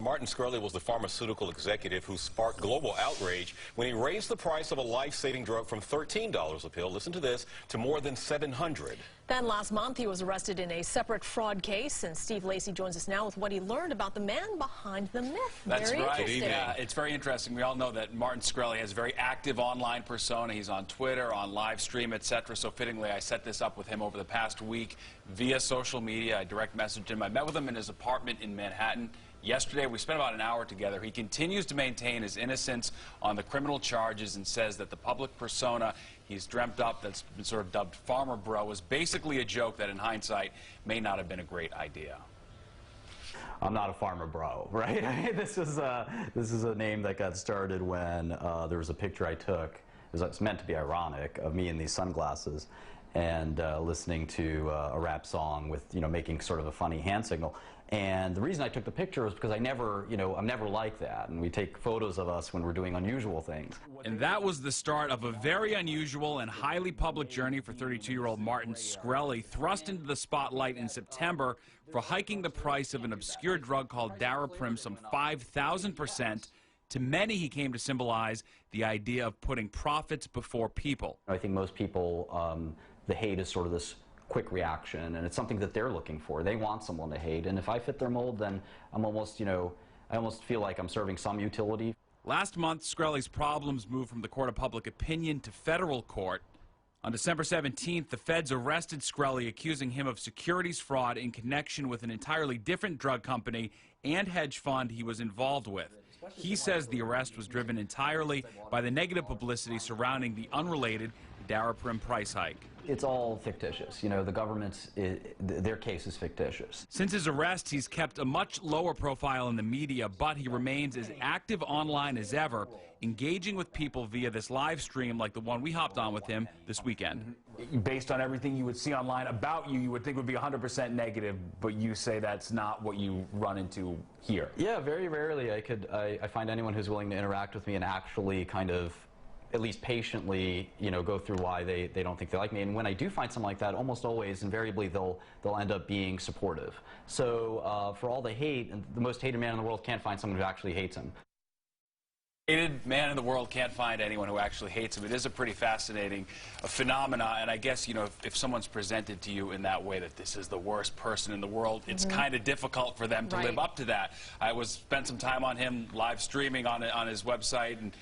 Martin Shkreli was the pharmaceutical executive who sparked global outrage when he raised the price of a life-saving drug from $13 a pill, listen to this, to more than $700. Then last month, he was arrested in a separate fraud case, and Steve Lacy joins us now with what he learned about the man behind the myth. That's very right. interesting. Yeah, it's very interesting. We all know that Martin Shkreli has a very active online persona. He's on Twitter, on live stream, etc. So fittingly, I set this up with him over the past week via social media. I direct messaged him. I met with him in his apartment in Manhattan. Yesterday, we spent about an hour together. He continues to maintain his innocence on the criminal charges and says that the public persona he's dreamt up, that's been sort of dubbed Farmer Bro, is basically a joke that in hindsight may not have been a great idea. I'm not a farmer bro, right? This is a name that got started when there was a picture I took. It was meant to be ironic, of me in these sunglasses and listening to a rap song with, making sort of a funny hand signal. And the reason I took the picture was because I'm never like that. And we take photos of us when we're doing unusual things. And that was the start of a very unusual and highly public journey for 32-year-old Martin Shkreli, thrust into the spotlight in September for hiking the price of an obscure drug called Daraprim some 5,000%. To many, he came to symbolize the idea of putting profits before people. I think most people, the hate is sort of this quick reaction, and it's something that they're looking for. They want someone to hate, and if I fit their mold, then I'm almost, I almost feel like I'm serving some utility. Last month, Shkreli's problems moved from the court of public opinion to federal court. On December 17th, the feds arrested Shkreli, accusing him of securities fraud in connection with an entirely different drug company and hedge fund he was involved with. He says the arrest was driven entirely by the negative publicity surrounding the unrelated Daraprim price hike. It's all fictitious. The government's, their case is fictitious. Since his arrest, he's kept a much lower profile in the media, but he remains as active online as ever, engaging with people via this live stream like the one we hopped on with him this weekend. Based on everything you would see online about you, you would think would be 100% negative, but you say that's not what you run into here. Yeah, very rarely I find anyone who's willing to interact with me and actually kind of at least patiently, go through why they don't think they like me. And when I do find something like that, almost always, invariably, they'll end up being supportive. So for all the hate, and the most hated man in the world can't find someone who actually hates him. Hated man in the world can't find anyone who actually hates him. It is a pretty fascinating phenomena, and I guess, if someo's presented to you in that way, that this is the worst person in the world, it's kind of difficult for them to live up to that. I spent some time on him live streaming on his website, and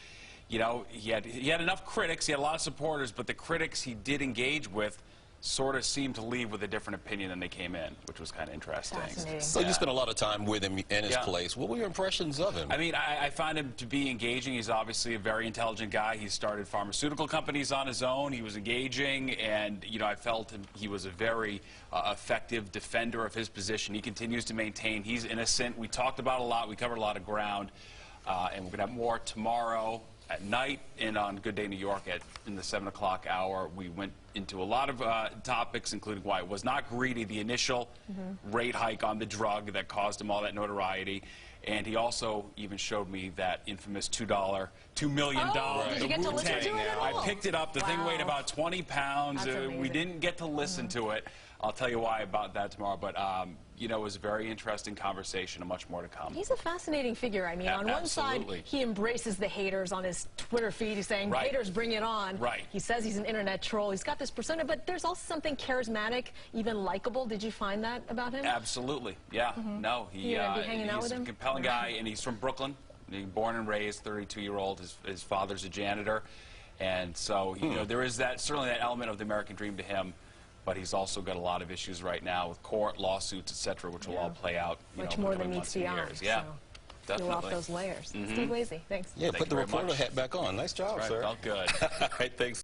he had enough critics, he had a lot of supporters, but the critics he did engage with sort of seemed to leave with a different opinion than they came in, which was kind of interesting. So you spent a lot of time with him in his place. What were your impressions of him? I mean, I find him to be engaging. He's obviously a very intelligent guy. He started pharmaceutical companies on his own. He was engaging, and, I felt he was a very effective defender of his position. He continues to maintain he's innocent. We talked about a lot. We covered a lot of ground, and we're going to have more tomorrow at night, and on Good Day New York in the 7 o'clock hour. We went into a lot of topics, including why it was not greedy, the initial rate hike on the drug that caused him all that notoriety. And he also even showed me that infamous $2 million. Did you get to listen to it at all? I picked it up. The thing weighed about 20 pounds. We didn't get to listen to it. I'll tell you why about that tomorrow. But, it was a very interesting conversation and much more to come. He's a fascinating figure. I mean, on one side, he embraces the haters on his Twitter feed. He's saying, haters, bring it on. He says he's an internet troll. He's got this persona, but there's also something charismatic, even likable. Did you find that about him? Absolutely. Yeah. No, he's a compelling guy, and he's from Brooklyn. He's born and raised, 32-year-old. His father's a janitor. And so, there is certainly that element of the American dream to him. But he's also got a lot of issues right now with court, lawsuits, etc., which will all play out. Much more than meets the eye. Yeah, so peel off those layers. Steve Lacy, thanks. Yeah, put the reporter hat back on. Nice job, sir. Felt good. All right, thanks.